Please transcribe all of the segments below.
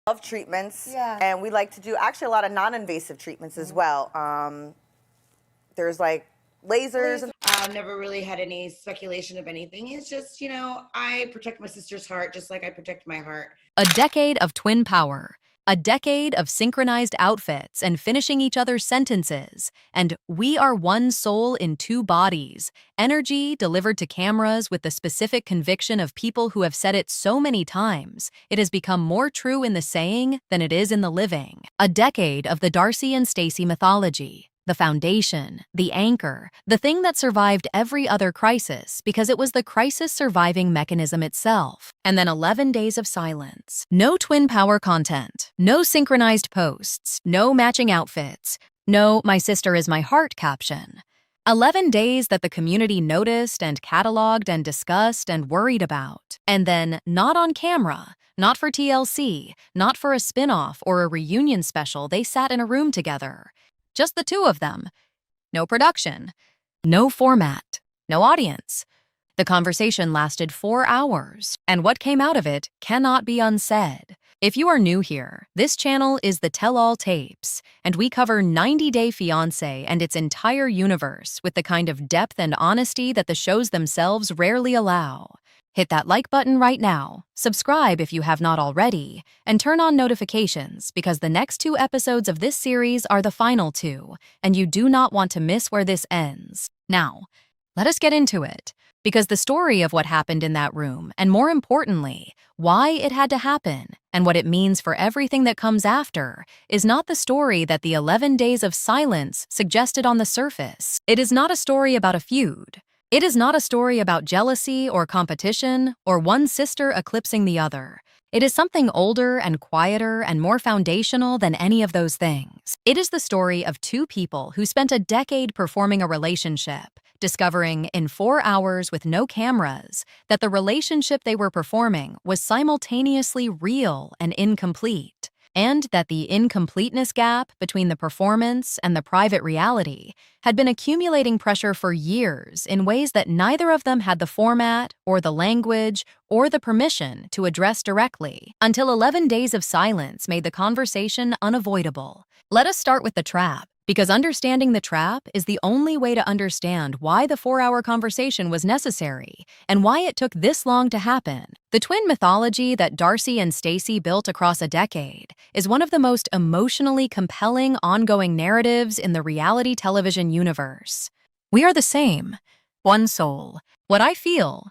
Love treatments, Yeah. and we like to do actually a lot of non-invasive treatments as well. There's like lasers. And I've never really had any speculation of anything. It's just, I protect my sister's heart just like I protect my heart. A decade of twin power, a decade of synchronized outfits and finishing each other's sentences, and we are one soul in two bodies, energy delivered to cameras with the specific conviction of people who have said it so many times, it has become more true in the saying than it is in the living. A decade of the Darcey and Stacey mythology. The foundation, the anchor, the thing that survived every other crisis because it was the crisis-surviving mechanism itself. And then 11 days of silence. No twin power content, no synchronized posts, no matching outfits, no "my sister is my heart" caption. 11 days that the community noticed and cataloged and discussed and worried about. And then not on camera, not for TLC, not for a spin-off or a reunion special, they sat in a room together. Just the two of them. No production, no format, no audience. The conversation lasted 4 hours, and what came out of it cannot be unsaid. If you are new here, this channel is the Tell-All Tapes, and we cover 90-Day Fiancé and its entire universe with the kind of depth and honesty that the shows themselves rarely allow. Hit that like button right now, subscribe if you have not already, and turn on notifications because the next 2 episodes of this series are the final 2, and you do not want to miss where this ends. Now, let us get into it, because the story of what happened in that room, and more importantly, why it had to happen, and what it means for everything that comes after, is not the story that the 11 days of silence suggested on the surface. It is not a story about a feud. It is not a story about jealousy or competition or one sister eclipsing the other. It is something older and quieter and more foundational than any of those things. It is the story of 2 people who spent a decade performing a relationship, discovering in 4 hours with no cameras that the relationship they were performing was simultaneously real and incomplete, and that the incompleteness gap between the performance and the private reality had been accumulating pressure for years in ways that neither of them had the format or the language or the permission to address directly, until 11 days of silence made the conversation unavoidable. Let us start with the trap, because understanding the trap is the only way to understand why the 4-hour conversation was necessary and why it took this long to happen. The twin mythology that Darcey and Stacey built across a decade is one of the most emotionally compelling ongoing narratives in the reality television universe. We are the same, one soul. What I feel,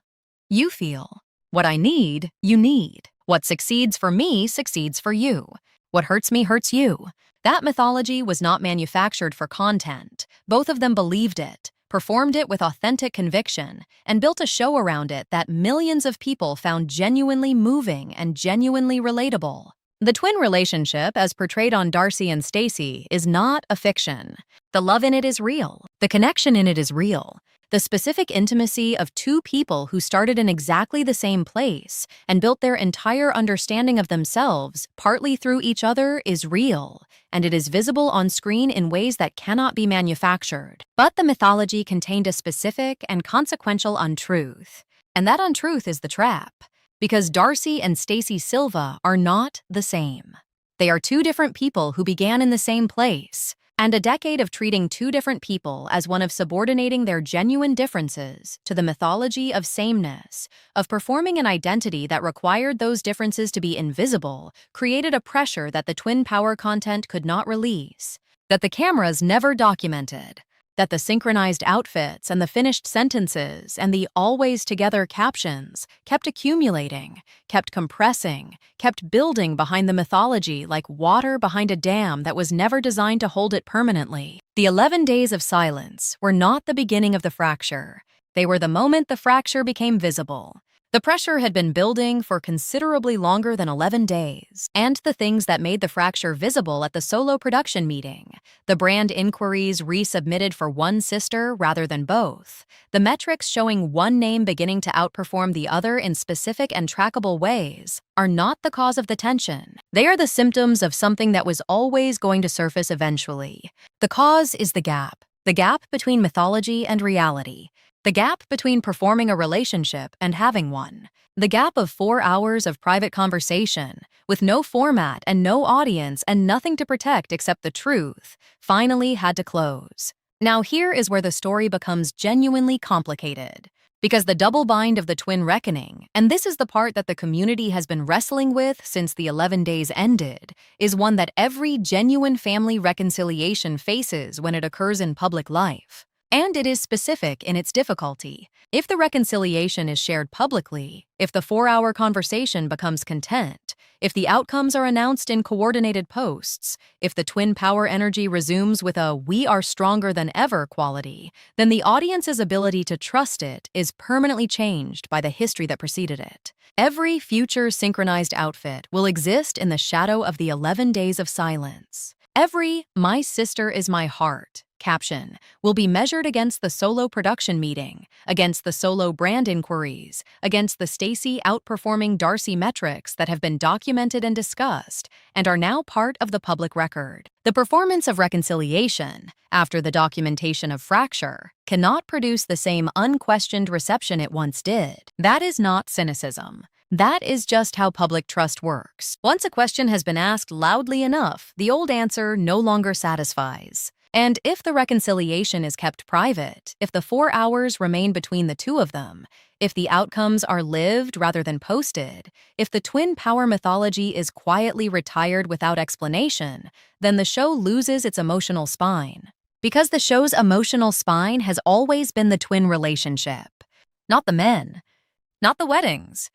you feel. What I need, you need. What succeeds for me succeeds for you. What hurts me hurts you. That mythology was not manufactured for content. Both of them believed it, performed it with authentic conviction, and built a show around it that millions of people found genuinely moving and genuinely relatable. The twin relationship, as portrayed on Darcey and Stacey, is not a fiction. The love in it is real. The connection in it is real. The specific intimacy of 2 people who started in exactly the same place and built their entire understanding of themselves partly through each other is real, and it is visible on screen in ways that cannot be manufactured. But the mythology contained a specific and consequential untruth, and that untruth is the trap, because Darcey and Stacey Silva are not the same. They are 2 different people who began in the same place, and a decade of treating 2 different people as one of subordinating their genuine differences to the mythology of sameness, of performing an identity that required those differences to be invisible, created a pressure that the twin power content could not release, that the cameras never documented, that the synchronized outfits and the finished sentences and the always together captions kept accumulating, kept compressing, kept building behind the mythology like water behind a dam that was never designed to hold it permanently. The 11 days of silence were not the beginning of the fracture. They were the moment the fracture became visible. The pressure had been building for considerably longer than 11 days, and the things that made the fracture visible at the solo production meeting, the brand inquiries resubmitted for one sister rather than both, the metrics showing one name beginning to outperform the other in specific and trackable ways, are not the cause of the tension. They are the symptoms of something that was always going to surface eventually. The cause is the gap between mythology and reality. The gap between performing a relationship and having one. The gap of 4 hours of private conversation, with no format and no audience and nothing to protect except the truth, finally had to close. Now here is where the story becomes genuinely complicated. Because the double bind of the twin reckoning, and this is the part that the community has been wrestling with since the 11 days ended, is one that every genuine family reconciliation faces when it occurs in public life. And it is specific in its difficulty. If the reconciliation is shared publicly, if the 4-hour conversation becomes content, if the outcomes are announced in coordinated posts, if the twin power energy resumes with a "we are stronger than ever" quality, then the audience's ability to trust it is permanently changed by the history that preceded it. Every future synchronized outfit will exist in the shadow of the 11 days of silence. Every "my sister is my heart" caption will be measured against the solo production meeting, against the solo brand inquiries, against the Stacey outperforming Darcey metrics that have been documented and discussed and are now part of the public record. The performance of reconciliation, after the documentation of fracture, cannot produce the same unquestioned reception it once did. That is not cynicism. That is just how public trust works. Once a question has been asked loudly enough, the old answer no longer satisfies. And if the reconciliation is kept private, if the 4 hours remain between the two of them, if the outcomes are lived rather than posted, if the twin power mythology is quietly retired without explanation, then the show loses its emotional spine. Because the show's emotional spine has always been the twin relationship. Not the men, not the weddings,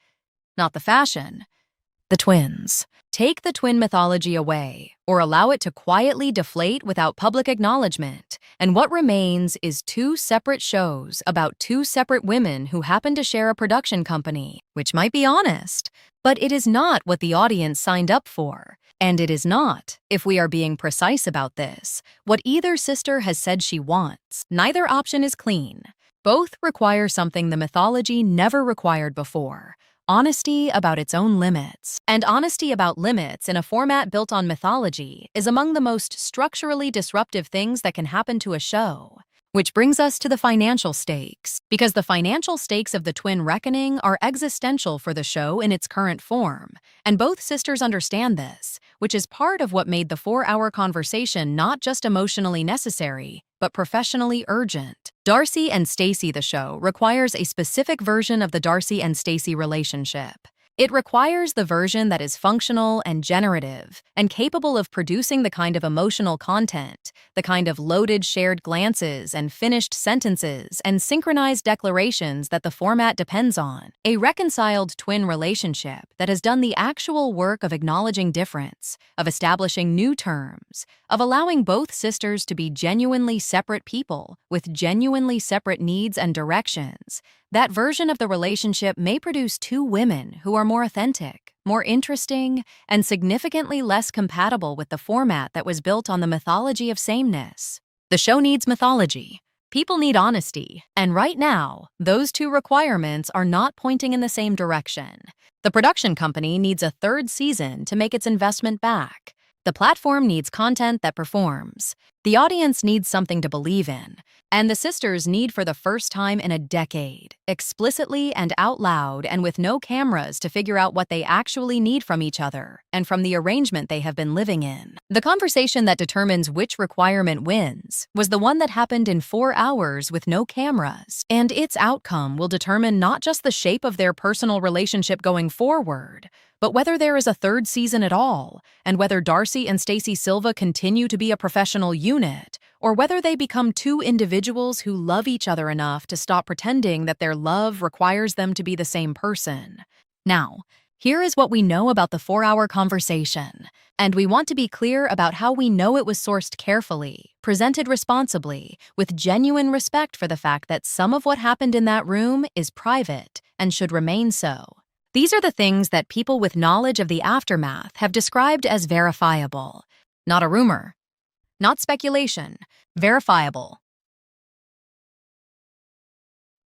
not the fashion, the twins. Take the twin mythology away, or allow it to quietly deflate without public acknowledgement, and what remains is 2 separate shows about 2 separate women who happen to share a production company, which might be honest, but it is not what the audience signed up for. And it is not, if we are being precise about this, what either sister has said she wants. Neither option is clean. Both require something the mythology never required before: honesty about its own limits. And honesty about limits in a format built on mythology is among the most structurally disruptive things that can happen to a show. Which brings us to the financial stakes, because the financial stakes of the twin reckoning are existential for the show in its current form, and both sisters understand this, which is part of what made the 4-hour conversation not just emotionally necessary, but professionally urgent. Darcey and Stacey the show requires a specific version of the Darcey and Stacey relationship. It requires the version that is functional and generative and capable of producing the kind of emotional content, the kind of loaded shared glances and finished sentences and synchronized declarations that the format depends on. A reconciled twin relationship that has done the actual work of acknowledging difference, of establishing new terms, of allowing both sisters to be genuinely separate people with genuinely separate needs and directions. That version of the relationship may produce 2 women who are more authentic, more interesting, and significantly less compatible with the format that was built on the mythology of sameness. The show needs mythology. People need honesty. And right now, those 2 requirements are not pointing in the same direction. The production company needs a 3rd season to make its investment back. The platform needs content that performs. The audience needs something to believe in. And the sisters need, for the first time in a decade, explicitly and out loud and with no cameras, to figure out what they actually need from each other and from the arrangement they have been living in. The conversation that determines which requirement wins was the one that happened in 4 hours with no cameras, and its outcome will determine not just the shape of their personal relationship going forward, but whether there is a 3rd season at all, and whether Darcey and Stacey Silva continue to be a professional unit, or whether they become 2 individuals who love each other enough to stop pretending that their love requires them to be the same person. Now, here is what we know about the 4-hour conversation, and we want to be clear about how we know it was sourced carefully, presented responsibly, with genuine respect for the fact that some of what happened in that room is private and should remain so. These are the things that people with knowledge of the aftermath have described as verifiable. Not a rumor. Not speculation. Verifiable.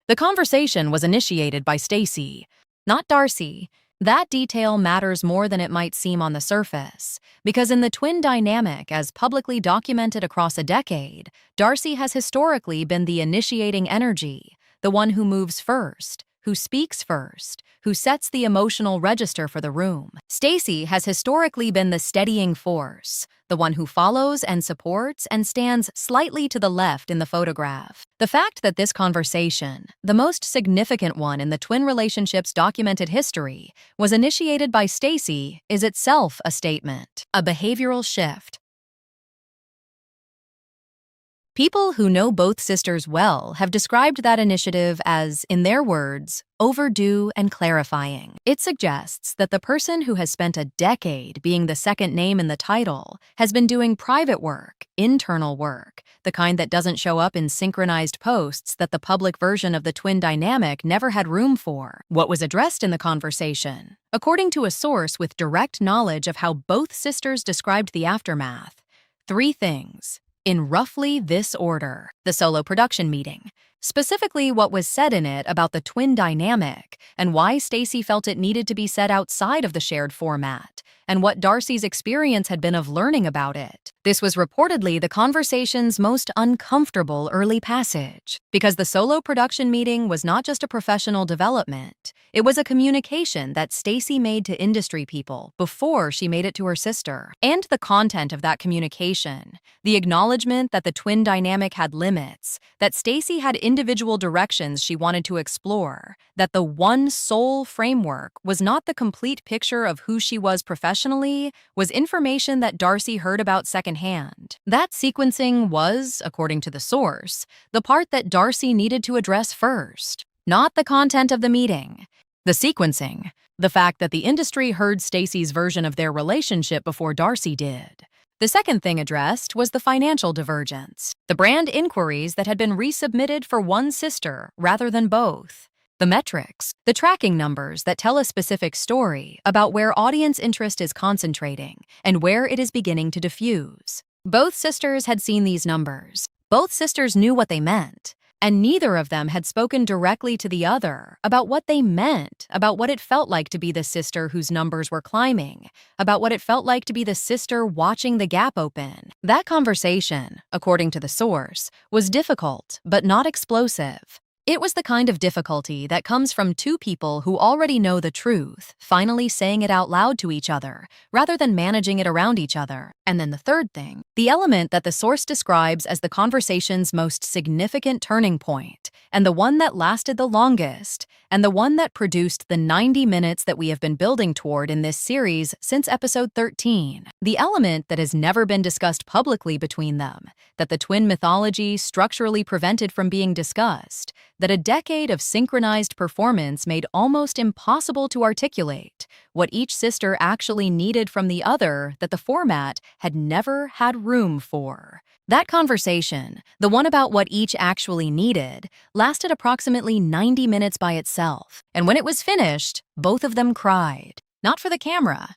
The conversation was initiated by Stacey, not Darcey. That detail matters more than it might seem on the surface, because in the twin dynamic, as publicly documented across a decade, Darcey has historically been the initiating energy, the one who moves first, who speaks first, who sets the emotional register for the room. Stacey has historically been the steadying force, the one who follows and supports and stands slightly to the left in the photograph. The fact that this conversation, the most significant one in the twin relationship's documented history, was initiated by Stacey is itself a statement, a behavioral shift. People who know both sisters well have described that initiative as, in their words, overdue and clarifying. It suggests that the person who has spent a decade being the second name in the title has been doing private work, internal work, the kind that doesn't show up in synchronized posts that the public version of the twin dynamic never had room for. What was addressed in the conversation? According to a source with direct knowledge of how both sisters described the aftermath, 3 things. In roughly this order: the solo production meeting, specifically what was said in it about the twin dynamic and why Stacey felt it needed to be said outside of the shared format, and what Darcey's experience had been of learning about it. This was reportedly the conversation's most uncomfortable early passage, because the solo production meeting was not just a professional development, it was a communication that Stacey made to industry people before she made it to her sister. And the content of that communication, the acknowledgement that the twin dynamic had limits, that Stacey had individual directions she wanted to explore, that the one soul framework was not the complete picture of who she was professionally, was information that Darcey heard about secondhand. That sequencing was, according to the source, the part that Darcey needed to address first, not the content of the meeting. The sequencing, the fact that the industry heard Stacey's version of their relationship before Darcey did. The second thing addressed was the financial divergence, the brand inquiries that had been resubmitted for one sister rather than both. The metrics, the tracking numbers that tell a specific story about where audience interest is concentrating and where it is beginning to diffuse. Both sisters had seen these numbers. Both sisters knew what they meant. And neither of them had spoken directly to the other about what they meant, about what it felt like to be the sister whose numbers were climbing, about what it felt like to be the sister watching the gap open. That conversation, according to the source, was difficult but not explosive. It was the kind of difficulty that comes from 2 people who already know the truth, finally saying it out loud to each other, rather than managing it around each other. And then the third thing, the element that the source describes as the conversation's most significant turning point, and the one that lasted the longest, and the one that produced the 90 minutes that we have been building toward in this series since episode 13. The element that has never been discussed publicly between them, that the twin mythology structurally prevented from being discussed, that a decade of synchronized performance made almost impossible to articulate, what each sister actually needed from the other that the format had never had room for. That conversation, the one about what each actually needed, lasted approximately 90 minutes by itself, and when it was finished, both of them cried. Not for the camera,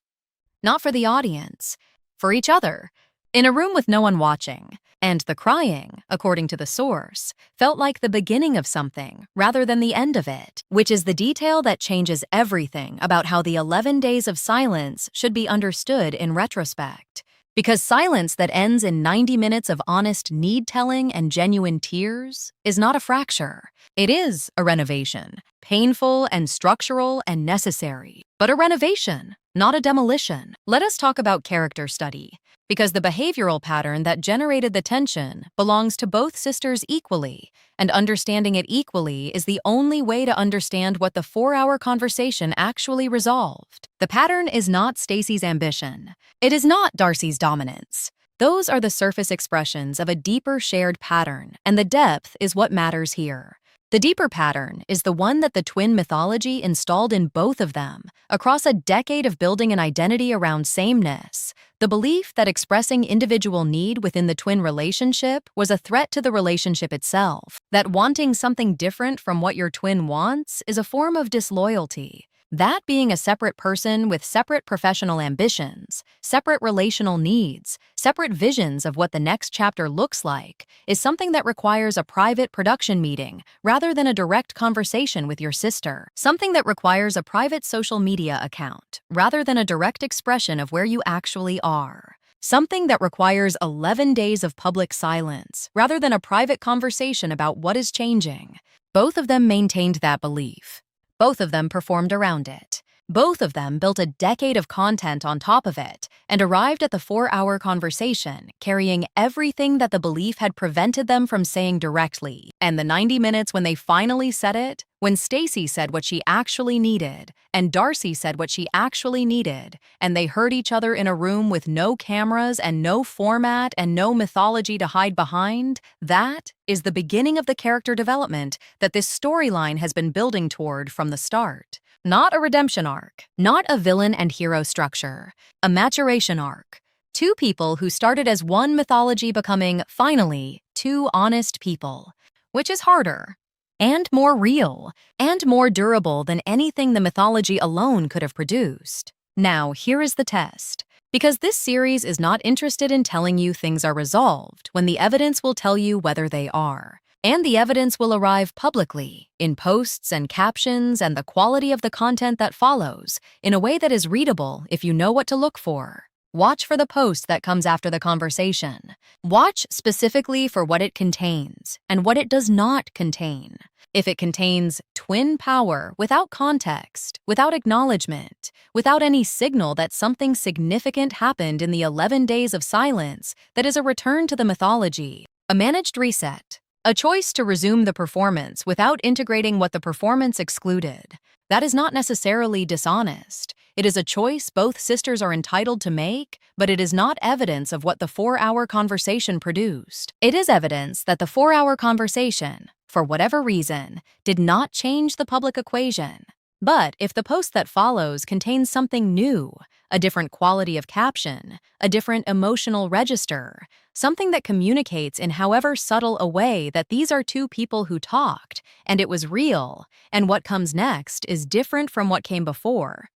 not for the audience, for each other, in a room with no one watching. And the crying, according to the source, felt like the beginning of something rather than the end of it, which is the detail that changes everything about how the 11 days of silence should be understood in retrospect. Because silence that ends in 90 minutes of honest need-telling and genuine tears is not a fracture. It is a renovation, painful and structural and necessary, but a renovation, not a demolition. Let us talk about character study, because the behavioral pattern that generated the tension belongs to both sisters equally, and understanding it equally is the only way to understand what the 4-hour conversation actually resolved. The pattern is not Stacey's ambition. It is not Darcey's dominance. Those are the surface expressions of a deeper shared pattern, and the depth is what matters here. The deeper pattern is the one that the twin mythology installed in both of them, across a decade of building an identity around sameness, the belief that expressing individual need within the twin relationship was a threat to the relationship itself, that wanting something different from what your twin wants is a form of disloyalty. That being a separate person with separate professional ambitions, separate relational needs, separate visions of what the next chapter looks like, is something that requires a private production meeting rather than a direct conversation with your sister. Something that requires a private social media account rather than a direct expression of where you actually are. Something that requires 11 days of public silence rather than a private conversation about what is changing. Both of them maintained that belief. Both of them performed around it. Both of them built a decade of content on top of it and arrived at the 4-hour conversation carrying everything that the belief had prevented them from saying directly. And the 90 minutes when they finally said it, when Stacey said what she actually needed and Darcey said what she actually needed, and they heard each other in a room with no cameras and no format and no mythology to hide behind, that is the beginning of the character development that this storyline has been building toward from the start. Not a redemption arc, not a villain and hero structure, a maturation arc. Two people who started as one mythology becoming, finally, two honest people. Which is harder, and more real, and more durable than anything the mythology alone could have produced. Now, here is the test. Because this series is not interested in telling you things are resolved when the evidence will tell you whether they are. And the evidence will arrive publicly, in posts and captions and the quality of the content that follows, in a way that is readable if you know what to look for. Watch for the post that comes after the conversation. Watch specifically for what it contains and what it does not contain. If it contains twin power without context, without acknowledgement, without any signal that something significant happened in the 11 days of silence that is a return to the mythology, a managed reset, a choice to resume the performance without integrating what the performance excluded, that is not necessarily dishonest. It is a choice both sisters are entitled to make, but it is not evidence of what the 4-hour conversation produced. It is evidence that the 4-hour conversation, for whatever reason, did not change the public equation. But if the post that follows contains something new, a different quality of caption, a different emotional register, something that communicates in however subtle a way that these are two people who talked, and it was real, and what comes next is different from what came before,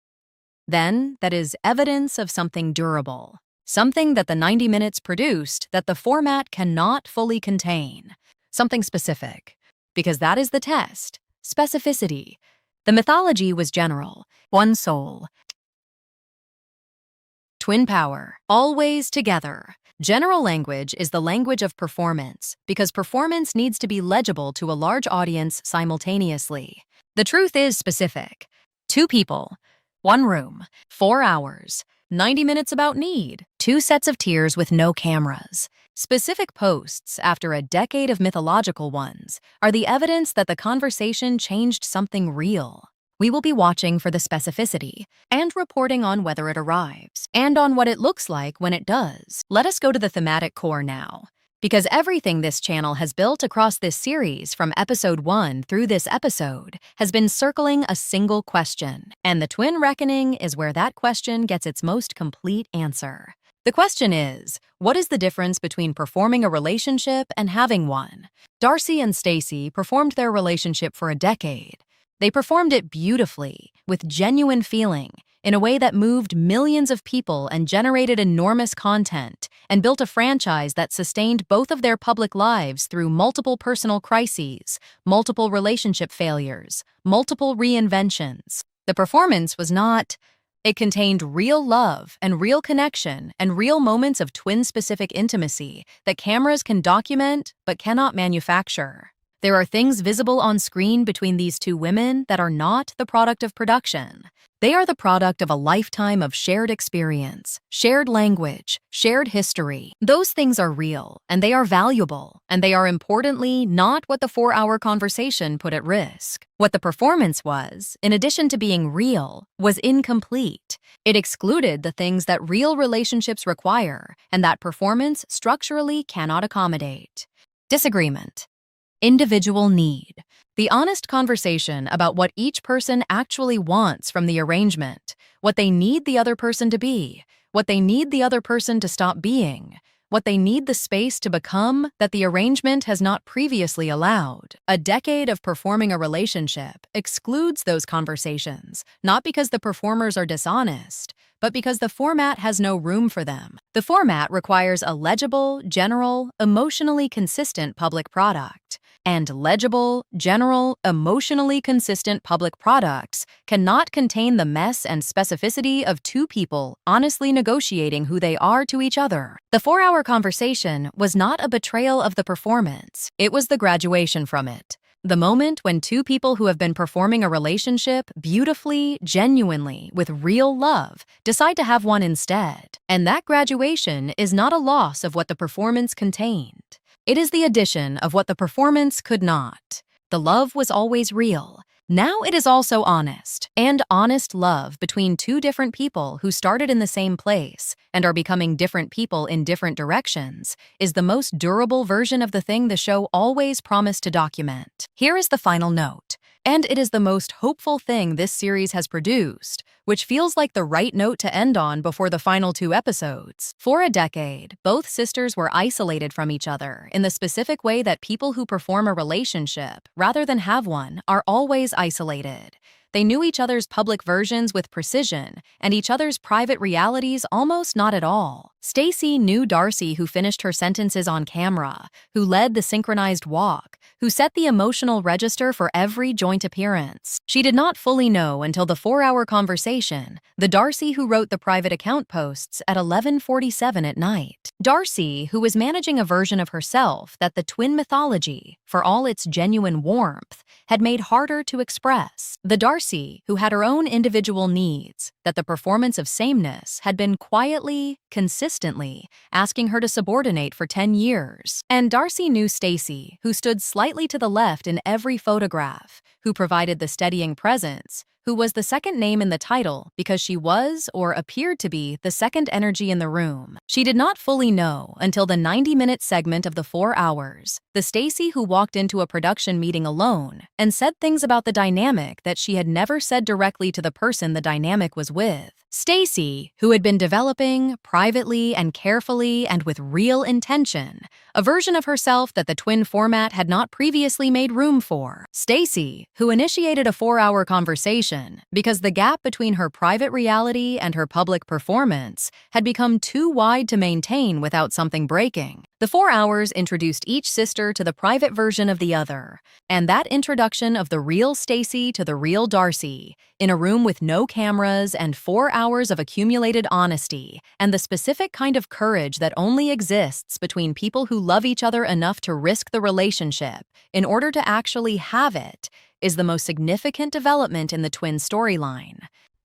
then that is evidence of something durable, something that the 90 minutes produced that the format cannot fully contain, something specific, because that is the test, specificity. The mythology was general, one soul, twin power, always together. General language is the language of performance because performance needs to be legible to a large audience simultaneously. The truth is specific. Two people, one room, 4 hours, 90 minutes about need, 2 sets of tears with no cameras. Specific posts after a decade of mythological ones are the evidence that the conversation changed something real. We will be watching for the specificity and reporting on whether it arrives and on what it looks like when it does. Let us go to the thematic core now. Because everything this channel has built across this series from episode 1 through this episode has been circling a single question, and the twin reckoning is where that question gets its most complete answer. The question is, what is the difference between performing a relationship and having one? Darcey and Stacey performed their relationship for a decade. They performed it beautifully, with genuine feeling, in a way that moved millions of people and generated enormous content, and built a franchise that sustained both of their public lives through multiple personal crises, multiple relationship failures, multiple reinventions. The performance was not... It contained real love and real connection and real moments of twin-specific intimacy that cameras can document but cannot manufacture. There are things visible on screen between these two women that are not the product of production. They are the product of a lifetime of shared experience, shared language, shared history. Those things are real, and they are valuable, and they are importantly not what the 4-hour conversation put at risk. What the performance was, in addition to being real, was incomplete. It excluded the things that real relationships require, and that performance structurally cannot accommodate. Disagreement. Individual need. The honest conversation about what each person actually wants from the arrangement, what they need the other person to be, what they need the other person to stop being, what they need the space to become that the arrangement has not previously allowed. A decade of performing a relationship excludes those conversations, not because the performers are dishonest, but because the format has no room for them. The format requires a legible, general, emotionally consistent public product. And legible, general, emotionally consistent public products cannot contain the mess and specificity of two people honestly negotiating who they are to each other. The 4-hour conversation was not a betrayal of the performance. It was the graduation from it. The moment when two people who have been performing a relationship beautifully, genuinely, with real love, decide to have one instead. And that graduation is not a loss of what the performance contained. It is the addition of what the performance could not. The love was always real. Now it is also honest, and honest love between two different people who started in the same place and are becoming different people in different directions is the most durable version of the thing the show always promised to document. Here is the final note, and it is the most hopeful thing this series has produced, which feels like the right note to end on before the final 2 episodes. For a decade, both sisters were isolated from each other in the specific way that people who perform a relationship, rather than have one, are always isolated. They knew each other's public versions with precision, and each other's private realities almost not at all. Stacey knew Darcey, who finished her sentences on camera, who led the synchronized walk, who set the emotional register for every joint appearance. She did not fully know until the 4-hour conversation, the Darcey who wrote the private account posts at 11:47 at night. Darcey, who was managing a version of herself that the twin mythology, for all its genuine warmth, had made harder to express. The Darcey, who had her own individual needs, that the performance of sameness had been quietly, consistently, asking her to subordinate for 10 years. And Darcey knew Stacey, who stood slightly to the left in every photograph, who provided the steadying presence, who was the second name in the title because she was, or appeared to be, the second energy in the room. She did not fully know until the 90-minute segment of the 4 hours, the Stacey who walked into a production meeting alone and said things about the dynamic that she had never said directly to the person the dynamic was with. Stacey, who had been developing, privately and carefully and with real intention, a version of herself that the twin format had not previously made room for. Stacey, who initiated a 4-hour conversation because the gap between her private reality and her public performance had become too wide to maintain without something breaking. The 4 hours introduced each sister to the private version of the other, and that introduction of the real Stacey to the real Darcey, in a room with no cameras and 4 hours of accumulated honesty, and the specific kind of courage that only exists between people who love each other enough to risk the relationship in order to actually have it, is the most significant development in the twin storyline.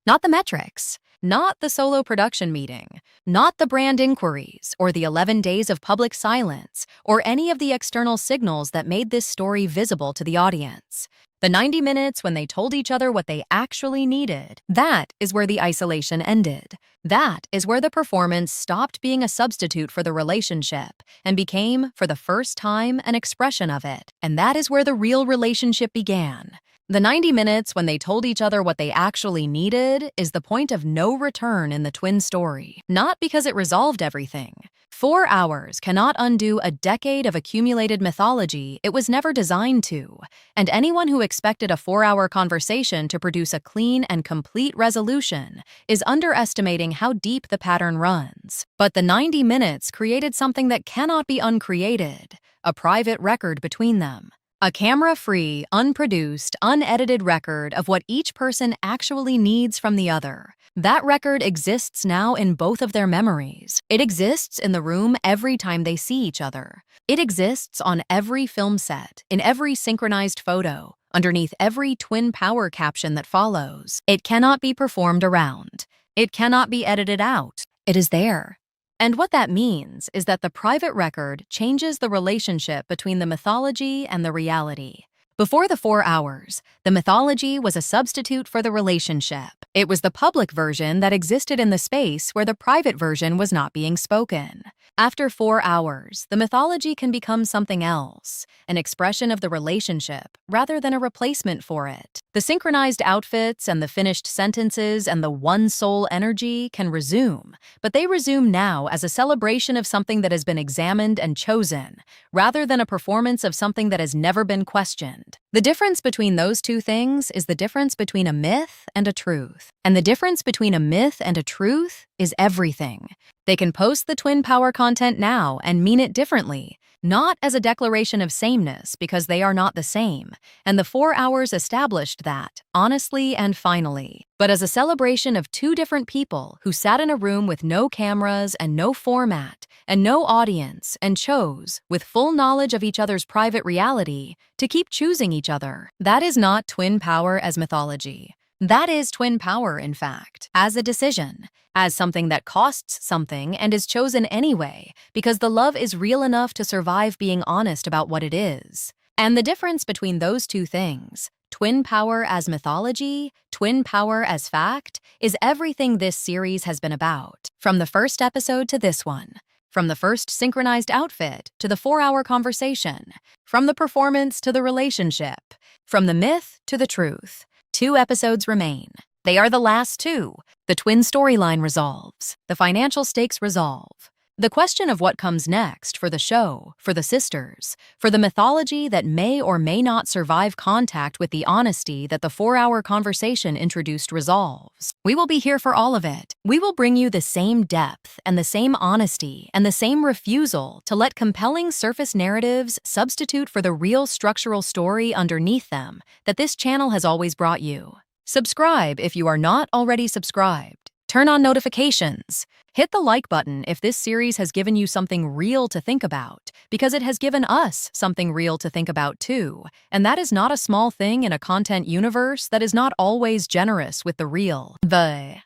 Not the metrics, not the solo production meeting, not the brand inquiries or the 11 days of public silence or any of the external signals that made this story visible to the audience. The 90 minutes when they told each other what they actually needed, that is where the isolation ended. That is where the performance stopped being a substitute for the relationship and became, for the first time, an expression of it. And that is where the real relationship began. The 90 minutes when they told each other what they actually needed is the point of no return in the twin story. Not because it resolved everything. 4 hours cannot undo a decade of accumulated mythology it was never designed to, and anyone who expected a 4-hour conversation to produce a clean and complete resolution is underestimating how deep the pattern runs. But the 90 minutes created something that cannot be uncreated, a private record between them. A camera-free, unproduced, unedited record of what each person actually needs from the other. That record exists now in both of their memories. It exists in the room every time they see each other. It exists on every film set, in every synchronized photo, underneath every twin power caption that follows. It cannot be performed around. It cannot be edited out. It is there. And what that means is that the private record changes the relationship between the mythology and the reality. Before the 4 hours, the mythology was a substitute for the relationship. It was the public version that existed in the space where the private version was not being spoken. After 4 hours, the mythology can become something else, an expression of the relationship rather than a replacement for it. The synchronized outfits and the finished sentences and the one-soul energy can resume, but they resume now as a celebration of something that has been examined and chosen, rather than a performance of something that has never been questioned. The difference between those two things is the difference between a myth and a truth. And the difference between a myth and a truth is everything. They can post the twin power content now and mean it differently. not as a declaration of sameness because they are not the same, and the 4 hours established that, honestly and finally, but as a celebration of two different people who sat in a room with no cameras and no format and no audience and chose, with full knowledge of each other's private reality, to keep choosing each other. That is not twin power as mythology. That is twin power, in fact, as a decision, as something that costs something and is chosen anyway, because the love is real enough to survive being honest about what it is. And the difference between those two things, twin power as mythology, twin power as fact, is everything this series has been about, from the first episode to this one. From the first synchronized outfit to the 4-hour conversation, from the performance to the relationship, from the myth to the truth. 2 episodes remain. They are the last 2. The twin storyline resolves. The financial stakes resolve. The question of what comes next for the show, for the sisters, for the mythology that may or may not survive contact with the honesty that the 4-hour conversation introduced resolves. We will be here for all of it. We will bring you the same depth and the same honesty and the same refusal to let compelling surface narratives substitute for the real structural story underneath them that this channel has always brought you. Subscribe if you are not already subscribed. Turn on notifications. Hit the like button if this series has given you something real to think about, because it has given us something real to think about too, and that is not a small thing in a content universe that is not always generous with the real. The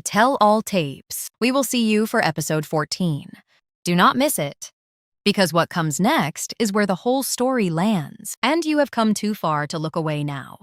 tell-all tapes. We will see you for episode 14. Do not miss it, because what comes next is where the whole story lands, and you have come too far to look away now.